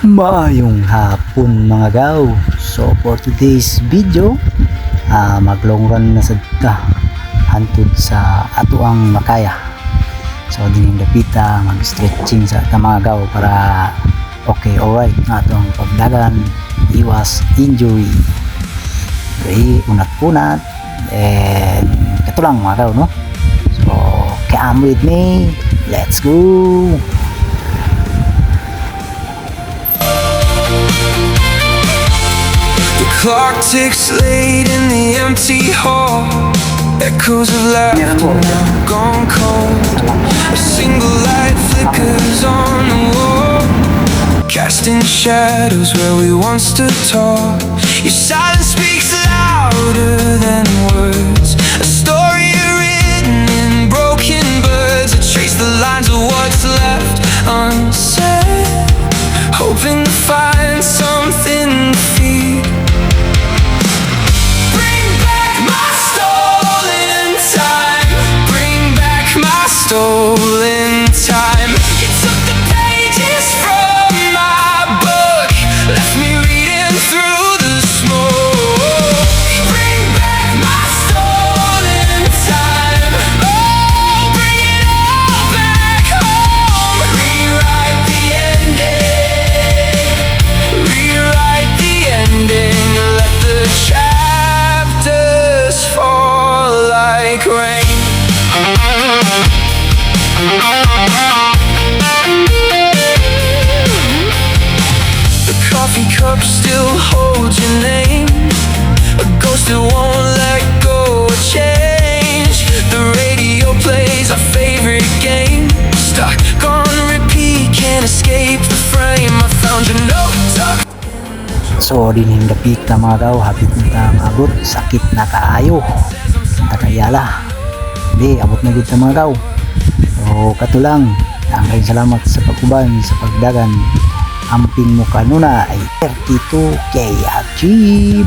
Maayong hapon mga gaw. So for today's video, mag long run na sad ta hantud sa atuang Makaya. So dining dapita mag stretching sa ta mga gaw para okay, alright nga atong pagdagan, iwas injury. Okay, unat-unat and katulang mga gaw, no? So come with me, let's go. Clock ticks late in the empty hall. Echoes of laughter now gone cold. A single light flickers on the wall, casting shadows where we once stood tall. Your silence speaks louder than words. A story written in broken birds that trace the lines of what's left unsaid, hoping to find something to feed. Stolen time. You took the pages from my book, left me reading through the smoke. Bring back my stolen time. Oh, bring it all back home. Rewrite the ending. Rewrite the ending. Let the chapters fall like rain. The coffee cup still holds your name, a ghost that won't let go of change. The radio plays our favorite game, stuck on repeat, can't escape the frame. I found your note tucked. So dining dapita mga gaw, hapit na maabot, sakit na kaayo, takayala. Di abot na gid ta mga gaw. So katulang, ang salamat sa pagkuban sa pagdagan. Amping mo kanuna ay 32K achieve.